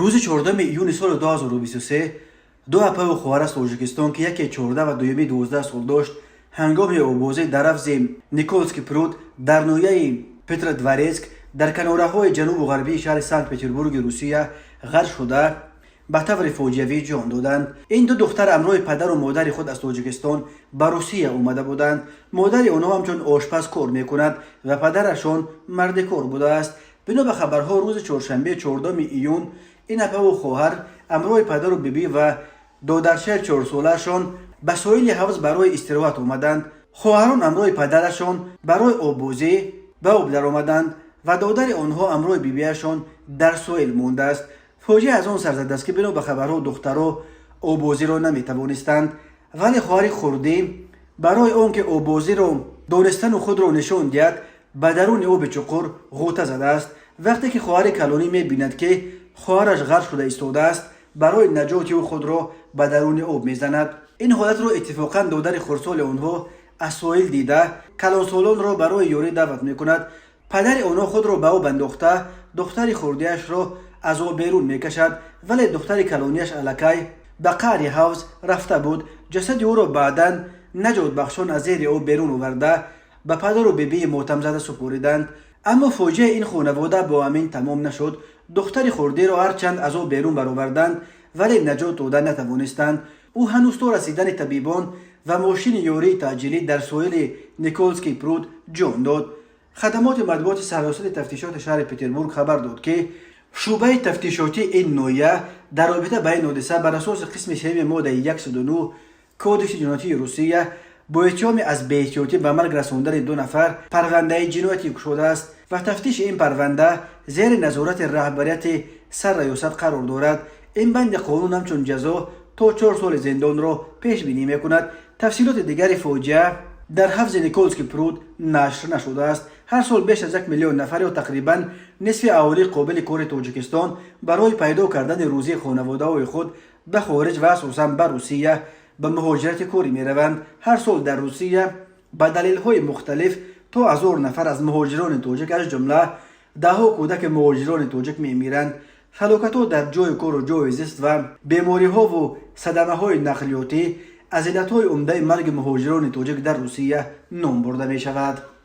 روز 14 ایون سال 2023 دو اپه و خواهر از تاجیکستان که یکی 14 و دومی 12 سال داشت هنگام آبازی در حفظ نیکولسکی پرود در نویه پتردوارسک در کناره‌های جنوب و غربی شهر سنت پترزبورگ روسیه غرق شده به طور فاجعه‌ای جان دادند. این دو دختر همراه پدر و مادر خود از تاجیکستان به روسیه آمده بودند. مادر آنها همچون آشپز کار میکند و پدرشان مرد کار بوده است. بنا به خبرها روز چهارشنبه 14 ایون این اپه و خواهر همراه پدر و بیبی و دادرچه 4 ساله‌شان به ساحل حوض برای استراحت آمدند. خواهران همراه پدرشان برای آببازی به آب در آمدند و دادر آنها همراه بیبیشان در ساحل مانده است. فاجعه از آن سر زده است که بنا به خبرها دخترها آببازی را نمیتوانستند، ولی خواهر خرده برای آنکه آببازی را دانستن خود را نشان دهد به درون آب چقر غوطه زده است. وقتی که خواهر کلانی میبیند که خواهرش غرق شده ایستاده است برای نجات او خود را به درون آب میزند. این حالت را اتفاقا دادر خردسال آنها از ساحل دیده کلانسالان را برای یاری دعوت میکند. پدر آنها خود را به آب انداخته دختر خرده‌اش را از آب بیرون میکشد، ولی دختر کلانیش الکی به قعر حوض رفته بود. جسد او را بعدا نجات بخشان از زیر آب بیرون آورده به پدر و بیبی ماتم زده سپردند. اما فاجعه این خانواده با همین تمام نشد. دختر خرده را هرچند از آب بیرون برآوردند ولی نجات داده نتوانستند. او هنوز تا رسیدن طبیبان و ماشین یاری تعجیلی در ساحل نیکولسکی پرود جان داد. خدمات مطبوعات سراسر تفتیشات شهر پترزبورگ خبر داد که شعبه تفتیشاتی این نویه در رابطه با این حادثه بر اساس قسم سوم ماده 109 کدش جنایتی روسیه با اتهام از بی‌احتیاطی به مرگ رساندن 2 نفر پرونده جنایتی گشوده است و تفتیش این پرونده زیر نظارت رهبریت سرریاست قرار دارد. این بند قانون همچون جزا تا 4 سال زندان را پیش بینی میکند. تفصیلات دیگر فاجعه در حوض نیکولسکی پرود نشر نشده است. هر سال بیش از 1 میلیون نفر یا تقریبا نصف اهالی قابل کار تاجیکستان برای پیدا کردن روزی خانواده‌های خود به خارج و اساساً به روسیه به مهاجرت کاری میروند. هر سال در روسیه به دلایل مختلف تا 1000 نفر از مهاجران تاجیک از جمله 10 کودک مهاجران تاجیک میمیرند. فلاکت‌ها در جای کار و جای زیست و بیماری‌ها و صدمه‌های نقلیاتی از علت‌های عمده مرگ مهاجران تاجیک در روسیه نام برده می‌شود.